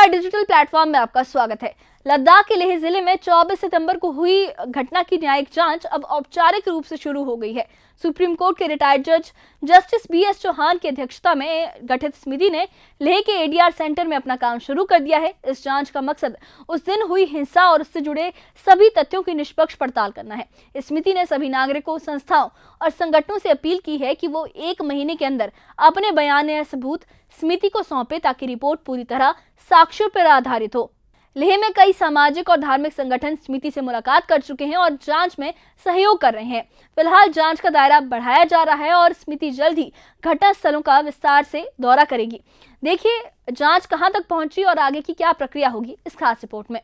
नमस्कार, digital platform में आपका स्वागत है। लद्दाख के लेह जिले में 24 सितंबर को हुई घटना की न्यायिक जांच अब औपचारिक रूप से शुरू हो गई है। सुप्रीम कोर्ट के रिटायर्ड जज जस्टिस BS चौहान की अध्यक्षता में गठित समिति ने लेह के ADR सेंटर में अपना काम शुरू कर दिया है। इस जांच का मकसद उस दिन हुई हिंसा और उससे जुड़े सभी तथ्यों की निष्पक्ष पड़ताल करना है। इस समिति ने सभी नागरिकों, संस्थाओं और संगठनों से अपील की है कि वो 1 महीने के अंदर अपने बयान या सबूत समिति को सौंपे ताकि रिपोर्ट पूरी तरह साक्ष्यों पर आधारित हो। लेह में कई सामाजिक और धार्मिक संगठन समिति से मुलाकात कर चुके हैं और जांच में सहयोग कर रहे हैं। फिलहाल जांच का दायरा बढ़ाया जा रहा है और समिति जल्द ही घटना स्थलों का विस्तार से दौरा करेगी। देखिए जांच कहां तक पहुंची और आगे की क्या प्रक्रिया होगी इस खास रिपोर्ट में।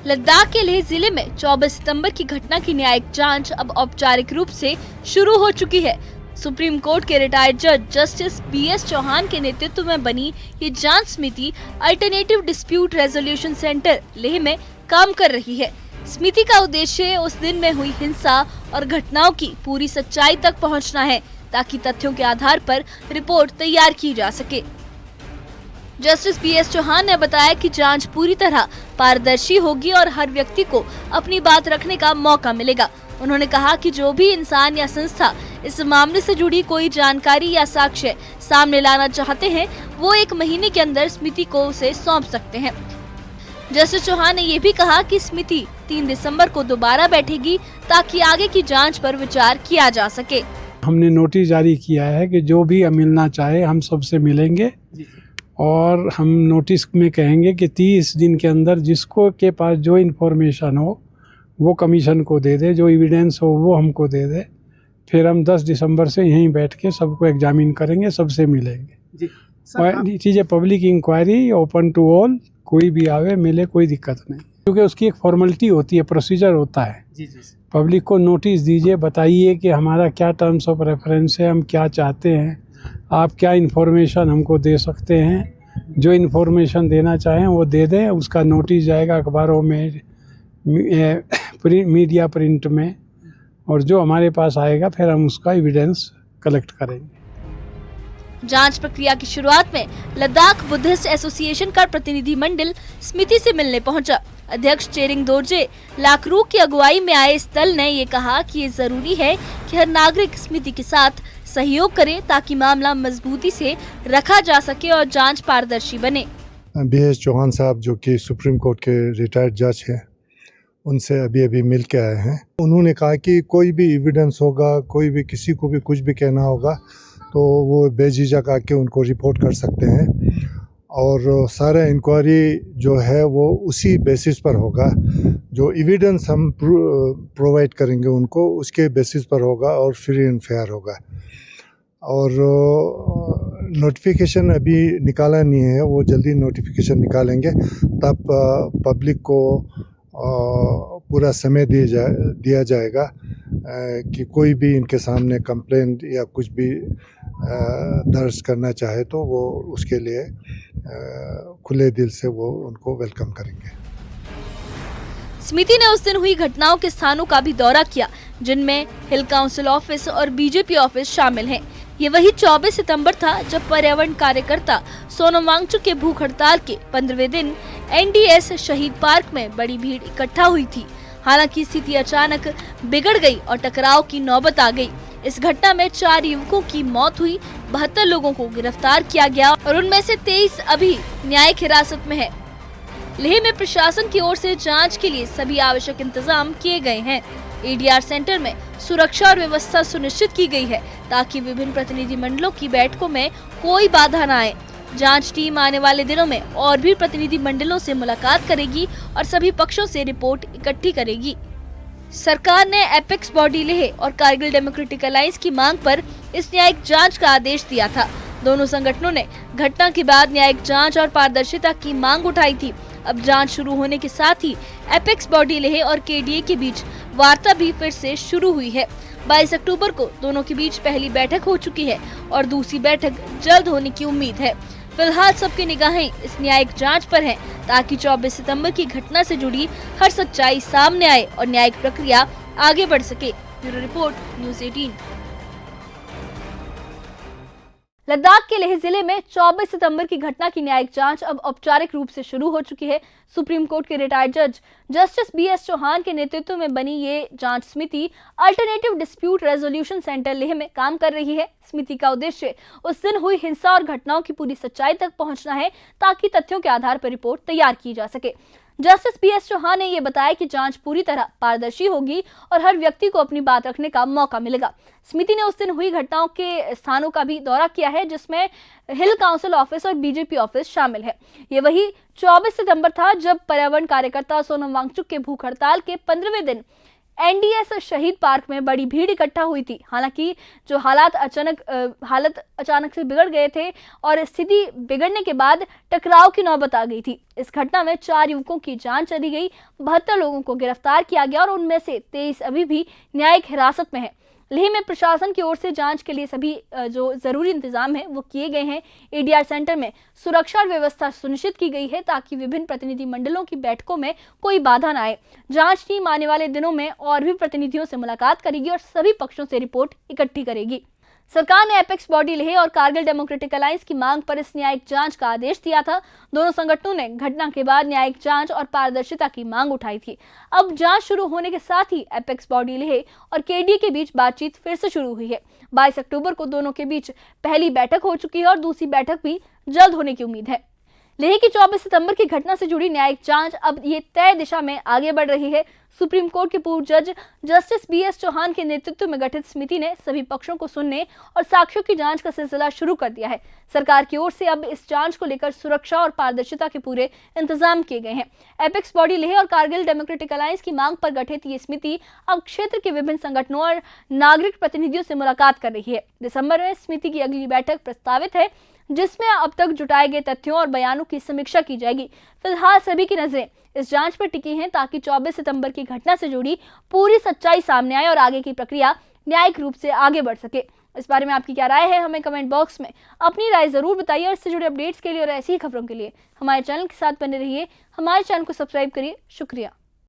लद्दाख के लेह जिले में 24 सितंबर की घटना की न्यायिक जांच अब औपचारिक रूप से शुरू हो चुकी है। सुप्रीम कोर्ट के रिटायर्ड जज जस्टिस BS चौहान के नेतृत्व में बनी ये जांच समिति alternative dispute resolution centre Leh में काम कर रही है। समिति का उद्देश्य उस दिन में हुई हिंसा और घटनाओं की पूरी सच्चाई तक पहुंचना है ताकि तथ्यों के आधार पर रिपोर्ट तैयार की जा सके। जस्टिस BS चौहान ने बताया कि जांच पूरी तरह पारदर्शी होगी और हर व्यक्ति को अपनी बात रखने का मौका मिलेगा। उन्होंने कहा कि जो भी इंसान या संस्था इस मामले से जुड़ी कोई जानकारी या साक्ष्य सामने लाना चाहते हैं, वो 1 महीने के अंदर समिति को उसे सौंप सकते हैं। जस्टिस चौहान ने ये भी कहा कि समिति 3 दिसंबर को दोबारा बैठेगी ताकि आगे की जांच पर विचार किया जा सके। हमने नोटिस जारी किया है कि जो भी मिलना चाहे हम सबसे मिलेंगे और हम नोटिस में कहेंगे कि 30 दिन के अंदर जिसको के पास जो इन्फॉर्मेशन हो वो कमीशन को दे दे, जो एविडेंस हो वो हमको दे दे। फिर हम 10 दिसंबर से यहीं बैठ के सबको एग्जामिन करेंगे, सबसे मिलेंगे। और चीज़ें public inquiry open to all, कोई भी आवे मिले, कोई दिक्कत नहीं, क्योंकि उसकी एक फॉर्मेलिटी होती है, प्रोसीजर होता है। पब्लिक को नोटिस दीजिए, बताइए कि हमारा क्या टर्म्स ऑफ रेफरेंस है, हम क्या चाहते हैं, आप क्या इन्फॉर्मेशन हमको दे सकते हैं, जो इन्फॉर्मेशन देना चाहें वो दे दें। उसका नोटिस जाएगा अखबारों में, मीडिया प्रिंट में, और जो हमारे पास आएगा फिर हम उसका एविडेंस कलेक्ट करेंगे। जांच प्रक्रिया की शुरुआत में लद्दाख बुद्धिस्ट एसोसिएशन का प्रतिनिधि मंडल समिति से मिलने पहुंचा। अध्यक्ष चेरिंग दोरजे लाकरू की अगुवाई में आए इस दल ने ये कहा कि ये जरूरी है कि हर नागरिक समिति के साथ सहयोग करे ताकि मामला मजबूती से रखा जा सके और जांच पारदर्शी बने। BS चौहान साहब जो कि सुप्रीम कोर्ट के रिटायर्ड जज हैं, उनसे अभी मिल के आए हैं। उन्होंने कहा कि कोई भी एविडेंस होगा, कोई भी किसी को भी कुछ भी कहना होगा तो वो बेझिझक आके उनको रिपोर्ट कर सकते हैं और सारा इंक्वायरी जो है वो उसी बेसिस पर होगा। जो एविडेंस हम प्रोवाइड करेंगे उनको उसके बेसिस पर होगा और फ्री एंड फेयर होगा। और नोटिफिकेशन अभी निकाला नहीं है, वो जल्दी नोटिफिकेशन निकालेंगे, तब पब्लिक को पूरा समय दिया जाएगा कि कोई भी इनके सामने कंप्लेंट या कुछ भी दर्ज करना चाहे तो वो उसके लिए खुले दिल से वो उनको वेलकम करेंगे। समिति ने उस दिन हुई घटनाओं के स्थानों का भी दौरा किया जिनमें हिल काउंसिल ऑफिस और BJP ऑफिस शामिल हैं। ये वही 24 सितंबर था जब पर्यावरण कार्यकर्ता सोनम वांगचुक के भूख हड़ताल के 15वें दिन NDS शहीद पार्क में बड़ी भीड़ इकट्ठा हुई थी। हालांकि स्थिति अचानक बिगड़ गई और टकराव की नौबत आ गई। इस घटना में 4 युवकों की मौत हुई, 72 लोगों को गिरफ्तार किया गया और उनमें से 23 अभी न्यायिक हिरासत में है। लेह में प्रशासन की ओर से जांच के लिए सभी आवश्यक इंतजाम किए गए हैं। ADR सेंटर में सुरक्षा और व्यवस्था सुनिश्चित की गई है ताकि विभिन्न प्रतिनिधि मंडलों की बैठकों में कोई बाधा न आए। जांच टीम आने वाले दिनों में और भी प्रतिनिधि मंडलों से मुलाकात करेगी और सभी पक्षों से रिपोर्ट इकट्ठी करेगी। सरकार ने एपेक्स बॉडी लेह और कारगिल डेमोक्रेटिक अलायंस की मांग पर इस न्यायिक जांच का आदेश दिया था। दोनों संगठनों ने घटना के बाद न्यायिक जांच और पारदर्शिता की मांग उठाई थी। अब जांच शुरू होने के साथ ही एपेक्स बॉडी लेह और KDA के बीच वार्ता भी फिर से शुरू हुई है। 22 अक्टूबर को दोनों के बीच पहली बैठक हो चुकी है और दूसरी बैठक जल्द होने की उम्मीद है। फिलहाल सबकी निगाहें इस न्यायिक जांच पर हैं ताकि 24 सितंबर की घटना से जुड़ी हर सच्चाई सामने आए और न्यायिक प्रक्रिया आगे बढ़ सके। Bureau report, news 18। लद्दाख के लेह जिले में 24 सितंबर की घटना की न्यायिक जांच अब औपचारिक रूप से शुरू हो चुकी है। सुप्रीम कोर्ट के रिटायर्ड जज जस्टिस BS चौहान के नेतृत्व में बनी ये जांच समिति alternative dispute resolution centre Leh में काम कर रही है। समिति का उद्देश्य उस दिन हुई हिंसा और घटनाओं की पूरी सच्चाई तक पहुंचना है ताकि तथ्यों के आधार पर रिपोर्ट तैयार की जा सके। जस्टिस BS चौहान ने यह बताया कि जांच पूरी तरह पारदर्शी होगी और हर व्यक्ति को अपनी बात रखने का मौका मिलेगा। समिति ने उस दिन हुई घटनाओं के स्थानों का भी दौरा किया है जिसमें हिल काउंसिल ऑफिस और BJP ऑफिस शामिल है। ये वही 24 सितंबर था जब पर्यावरण कार्यकर्ता सोनम वांगचुक के भूख हड़ताल के 15वें दिन NDS शहीद पार्क में बड़ी भीड़ इकट्ठा हुई थी। हालांकि जो हालात अचानक से बिगड़ गए थे और स्थिति बिगड़ने के बाद टकराव की नौबत आ गई थी। इस घटना में 4 युवकों की जान चली गई, 72 लोगों को गिरफ्तार किया गया और उनमें से 23 अभी भी न्यायिक हिरासत में है। लेह में प्रशासन की ओर से जांच के लिए सभी जो जरूरी इंतजाम है वो किए गए हैं। ADR सेंटर में सुरक्षा और व्यवस्था सुनिश्चित की गई है ताकि विभिन्न प्रतिनिधि मंडलों की बैठकों में कोई बाधा न आए। जांच टीम आने वाले दिनों में और भी प्रतिनिधियों से मुलाकात करेगी और सभी पक्षों से रिपोर्ट इकट्ठी करेगी। सरकार ने एपेक्स बॉडी लेह और कारगिल डेमोक्रेटिक अलायंस की मांग पर इस न्यायिक जांच का आदेश दिया था। दोनों संगठनों ने घटना के बाद न्यायिक जांच और पारदर्शिता की मांग उठाई थी। अब जांच शुरू होने के साथ ही एपेक्स बॉडी लेह और KDA के बीच बातचीत फिर से शुरू हुई है। 22 अक्टूबर को दोनों के बीच पहली बैठक हो चुकी है और दूसरी बैठक भी जल्द होने की उम्मीद है। लेह की 24 सितंबर की घटना से जुड़ी न्यायिक जांच अब ये तय दिशा में आगे बढ़ रही है। सुप्रीम कोर्ट के पूर्व जज जस्टिस BS चौहान के नेतृत्व में गठित समिति ने सभी पक्षों को सुनने और साक्ष्यों की जांच का सिलसिला शुरू कर दिया है। सरकार की ओर से अब इस जांच को लेकर सुरक्षा और पारदर्शिता के पूरे इंतजाम किए गए हैं। एपेक्स बॉडी लेह और कारगिल डेमोक्रेटिक अलायंस की मांग पर गठित ये समिति अब क्षेत्र के विभिन्न संगठनों और नागरिक प्रतिनिधियों से मुलाकात कर रही है। दिसंबर में समिति की अगली बैठक प्रस्तावित है जिसमें अब तक जुटाए गए तथ्यों और बयानों की समीक्षा की जाएगी। फिलहाल सभी की नजरें इस जांच पर टिकी हैं ताकि 24 सितंबर की घटना से जुड़ी पूरी सच्चाई सामने आए और आगे की प्रक्रिया न्यायिक रूप से आगे बढ़ सके। इस बारे में आपकी क्या राय है, हमें कमेंट बॉक्स में अपनी राय जरूर बताइए और इससे जुड़े अपडेट्स के लिए और ऐसी ही खबरों के लिए हमारे चैनल के साथ बने रहिए। हमारे चैनल को सब्सक्राइब करिए। शुक्रिया।